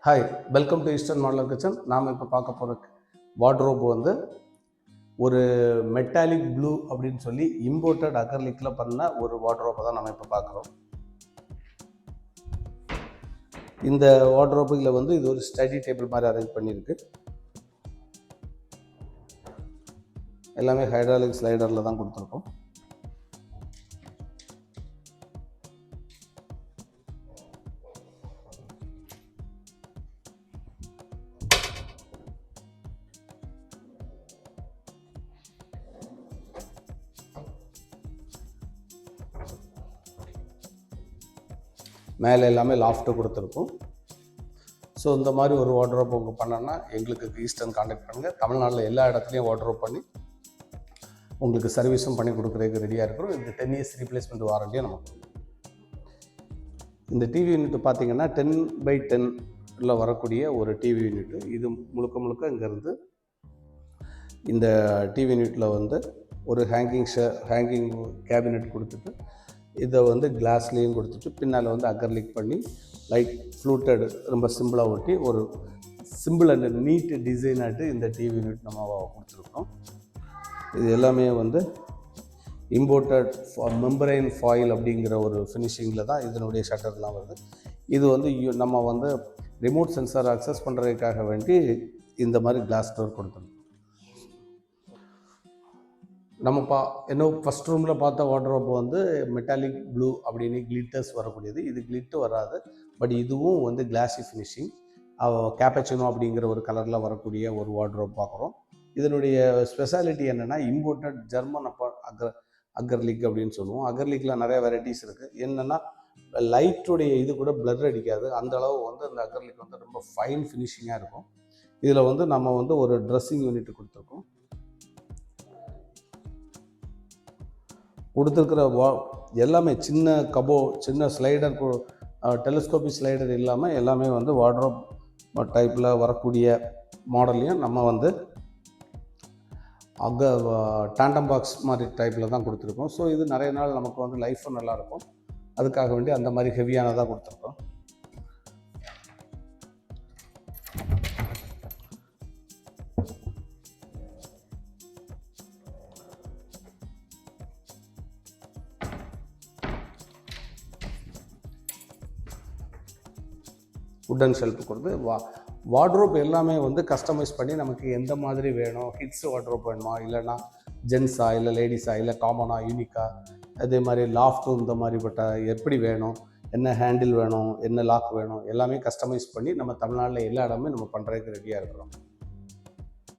Hi, welcome to eastern modeller kitchen. நாம் இப்போ பார்க்க போகிற வார்ட்ரோப் வந்து ஒரு மெட்டாலிக் ப்ளூ அப்படின்னு சொல்லி இம்போர்ட்டட் அக்ரிலிக்கில் பண்ண ஒரு வார்ட்ரோப்பை தான் நம்ம இப்போ பார்க்குறோம். இந்த வார்ட்ரோப்பில் வந்து இது ஒரு ஸ்டடி டேபிள் மாதிரி அரேஞ்ச் பண்ணியிருக்கு. எல்லாமே ஹைட்ராலிக் ஸ்லைடரில் தான் கொடுத்துருக்கோம். மேலே எல்லாமே லாஃப்ட்டு கொடுத்துருக்கோம். ஸோ இந்த மாதிரி ஒரு வார்ட்ரோப் உங்கள் பண்ணோன்னா எங்களுக்கு ஈஸ்டர்ன் கான்டாக்ட் பண்ணுங்கள். தமிழ்நாட்டில் எல்லா இடத்துலையும் வார்ட்ரோப் பண்ணி உங்களுக்கு சர்வீஸும் பண்ணி கொடுக்குறதுக்கு ரெடியாக இருக்கிறோம். இந்த 10 இயர்ஸ் ரீப்ளேஸ்மெண்ட் வாரண்டியாக நமக்கு. இந்த டிவி யூனிட் பார்த்திங்கன்னா 10x10 வரக்கூடிய ஒரு டிவி யூனிட்டு. இது முழுக்க இங்கேருந்து இந்த டிவி யூனிட்டில் வந்து ஒரு ஹேங்கிங் கேபினெட் கொடுத்துட்டு இதை வந்து கிளாஸ்லேயும் கொடுத்துட்டு பின்னால் வந்து அக்ரிலிக் பண்ணி லைட் ஃப்ளூட்டட் ரொம்ப சிம்பிளாக ஒட்டி ஒரு சிம்பிள் அண்ட் நீட் டிசைனாட்டு இந்த டிவி யூனிட் நம்ம கொடுத்துருக்கோம். இது எல்லாமே வந்து இம்போர்ட்டட் மெம்பரைன் ஃபாயில் அப்படிங்கிற ஒரு ஃபினிஷிங்கில் தான் இதனுடைய ஷட்டர்லாம் வருது. இது வந்து நம்ம வந்து ரிமோட் சென்சார் அக்சஸ் பண்ணுறதுக்காக வேண்டி இந்த மாதிரி கிளாஸ் டோர் கொடுத்துருக்கோம். நம்ம இன்னும் ஃபஸ்ட் ரூமில் பார்த்த வார்ட்ரோப் வந்து மெட்டாலிக் ப்ளூ அப்படின்னு கிளிட்டர்ஸ் வரக்கூடியது. இது கிளிட்டு வராது, பட் இதுவும் வந்து கிளாஸி ஃபினிஷிங் கேப்பச்சினோ அப்படிங்கிற ஒரு கலரில் வரக்கூடிய ஒரு வார்ட்ரோப் பார்க்குறோம். இதனுடைய ஸ்பெஷாலிட்டி என்னென்னா இம்போர்ட்டட் ஜெர்மன் அக்ரிலிக் அப்படின்னு சொல்லுவோம். அக்ரிலிக்கில் நிறைய வெரைட்டிஸ் இருக்குது. என்னென்னா லைட்டுடைய இது கூட பிளர் அடிக்காது, அந்த அளவு வந்து அந்த அக்ரிலிக் வந்து ரொம்ப ஃபைன் ஃபினிஷிங்காக இருக்கும். இதில் வந்து நம்ம வந்து ஒரு ட்ரெஸ்ஸிங் யூனிட் கொடுத்துருக்கோம். கொடுத்துருக்கிற எல்லாமே சின்ன ஸ்லைடர் டெலிஸ்கோபிக் ஸ்லைடர் இல்லாமல் எல்லாமே வந்து வார்ட்ரோப் டைப்பில் வரக்கூடிய மாடல்லையும் நம்ம வந்து டேண்டம் பாக்ஸ் மாதிரி டைப்பில் தான் கொடுத்துருக்கோம். ஸோ இது நிறைய நாள் நமக்கு வந்து லைஃப்பும் நல்லாயிருக்கும். அதுக்காக வேண்டி அந்த மாதிரி ஹெவியானதாக கொடுத்துருக்கோம். உட்டன் ஷெல்ஃப் கொடுத்து வார்ட்ரோப் எல்லாமே வந்து கஸ்டமைஸ் பண்ணி நமக்கு எந்த மாதிரி வேணும், கிட்ஸ் வார்ட்ரோப் வேணுமா, இல்லைனா ஜென்ஸா, இல்லை லேடிஸா, இல்லை காமனாக யூனிக்காக, அதே மாதிரி லாஃப்ட்டும் இந்த மாதிரிப்பட்ட எப்படி வேணும், என்ன ஹேண்டில் வேணும், என்ன லாக் வேணும், எல்லாமே கஸ்டமைஸ் பண்ணி நம்ம தமிழ்நாட்டில் எல்லா இடமே நம்ம பண்ணுறதுக்கு ரெடியாக இருக்கிறோம்.